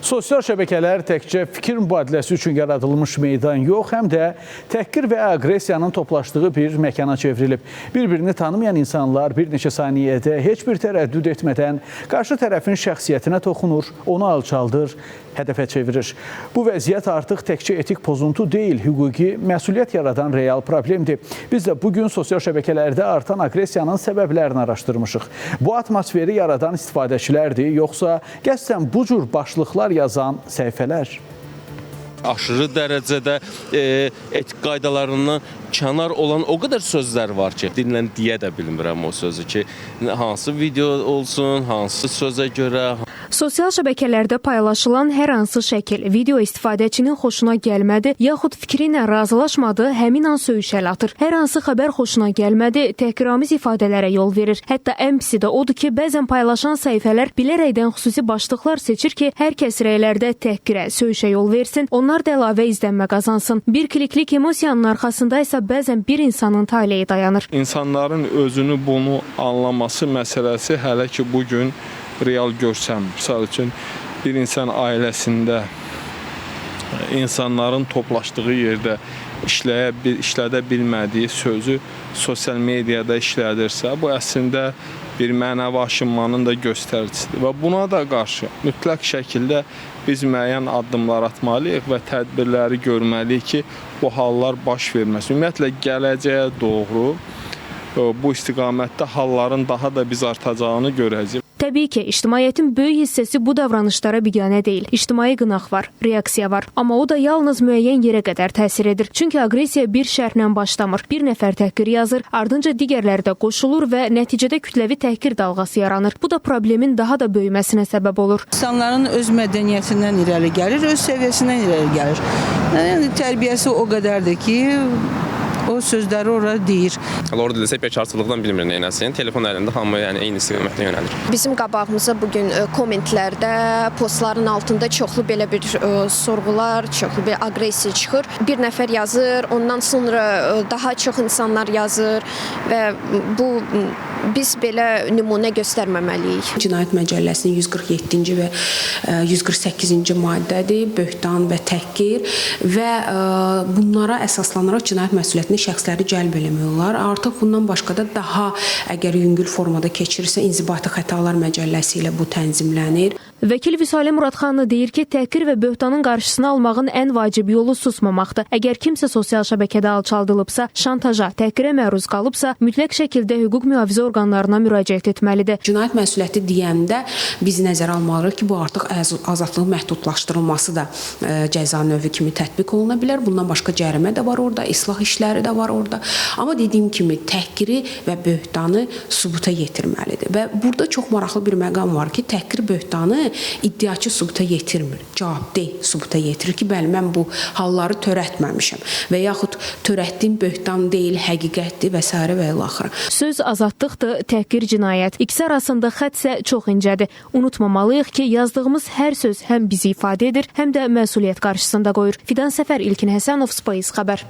Sosial şəbəkələr təkcə fikir mübadiləsi üçün yaradılmış meydan yox, həm də təhqir və aqressiyanın toplaşdığı bir məkana çevrilib. Bir-birini tanımayan insanlar bir neçə saniyədə heç bir tərəddüd etmədən qarşı tərəfin şəxsiyyətinə toxunur, onu alçaldır, hədəfə çevirir. Bu vəziyyət artıq təkcə etik pozuntu deyil, hüquqi məsuliyyət yaradan real problemdir. Biz də bugün sosial şəbəkələrdə artan aqressiyanın səbəblərini araşdırmışıq. Bu atmosferi yaradan istifadəçilərdir, yoxsa qəsdən bu cür başlıqlar yazan səhifələr? Aşırı dərəcədə etik qaydalarından kənar olan o qədər sözlər var ki, dillə deyə də bilmirəm o sözü ki, hansı video olsun, hansı sözə görə. Sosial şəbəkələrdə paylaşılan hər hansı şəkil, video istifadəçinin xoşuna gəlmədi, yaxud fikri ilə razılaşmadı, həmin an söyüşəl atır. Hər hansı xəbər xoşuna gəlmədi, təhqiramiz ifadələrə yol verir. Hətta ən pisi də odur ki, bəzən paylaşan səhifələr bilərəkdən xüsusi başlıqlar seçir ki, hər kəs rəylərdə təhqirə, söyüşə yol versin, onlar da əlavə izlənmə qazansın. Bir kliklik emosiyanın arxasında isə bəzən bir insanın taleyi dayanır. İnsanların özünü bunu anlaması məsələsi hələ ki bugün real görsənmir. Misal üçün, bir insan ailəsində insanların toplaşdığı yerdə işlədə bilmədiyi sözü sosial mediada işlədirsə, bu əslində bir mənəvi aşınmanın da göstəricisidir. Və buna da qarşı mütləq şəkildə biz müəyyən addımlar atmalıyıq və tədbirləri görməliyik ki, bu hallar baş verməsin. Ümumiyyətlə, gələcəyə doğru bu istiqamətdə halların daha da biz artacağını görəcəyik. Təbii ki, ictimaiyyətin böyük hissəsi bu davranışlara biganə deyil. İctimai qınaq var, reaksiya var. Amma o da yalnız müəyyən yerə qədər təsir edir. Çünki aqressiya bir şərhlə başlamır. Bir nəfər təhqir yazır, ardınca digərləri də qoşulur və nəticədə kütləvi təhqir dalğası yaranır. Bu da problemin daha da böyüməsinə səbəb olur. İnsanların öz mədəniyyətindən irəli gəlir, öz səviyyəsindən irəli gəlir. Yəni, tərbiyəsi o qədərdir ki, o sözləri orada deyir. Orada desə bekarçılıqdan bilmir nə eləsin. Telefon əlində hamı eyni istiqamətdə yönəlir. Bizim qabağımıza bugün kommentlərdə, postların altında çoxlu belə bir sorğular, çoxlu bir aqressiya çıxır. Bir nəfər yazır, ondan sonra daha çox insanlar yazır və biz belə nümunə göstərməməliyik. Cinayət Məcəlləsinin 147-ci və 148-ci maddədir, böhtan və təhqir və bunlara əsaslanaraq cinayət məsuliyyətinə şəxsləri cəlb eləmək olar. Artıq bundan başqa da daha əgər yüngül formada keçirirsə, İnzibati Xətalar Məcəlləsi ilə bu tənzimlənir. Vəkil Vüsalə Muradxanlı deyir ki, təhqir və böhtanın qarşısını almağın ən vacib yolu susmamaqdır. Əgər kimsə sosial şəbəkədə alçaldılıbsa, şantaja, təhqirə məruz qalıbsa, mütləq şəkildə hüquq mühafizə orqanlarına müraciət etməlidir. Cinayət məsuliyyəti deyəndə biz nəzərə almalıyıq ki, bu artıq azadlığın məhdudlaşdırılması da cəza növü kimi tətbiq oluna bilər. Bundan başqa cərimə də var orada, islah işləri də var orada. Amma dediyim kimi təhqiri və böhtanı sübuta yetirməlidir. Və burada çox maraqlı bir məqam var ki, təhqir böhtanı iddiaçı sübuta yetirmir. Cavabdeh sübuta yetirir ki, bəli, mən bu halları törətməmişəm və yaxud törətdiyim böhtan deyil, həqiqətdir və s. və ilaxıra. Söz azadlıqdır, təhqir cinayət. İkisi arasında xətt isə çox incədir. Unutmamalıyıq ki, yazdığımız hər söz həm bizi ifadə edir, həm də məsuliyyət qarşısında qoyur. Fidan Səfər, İlkin Həsənov, Space xəbər.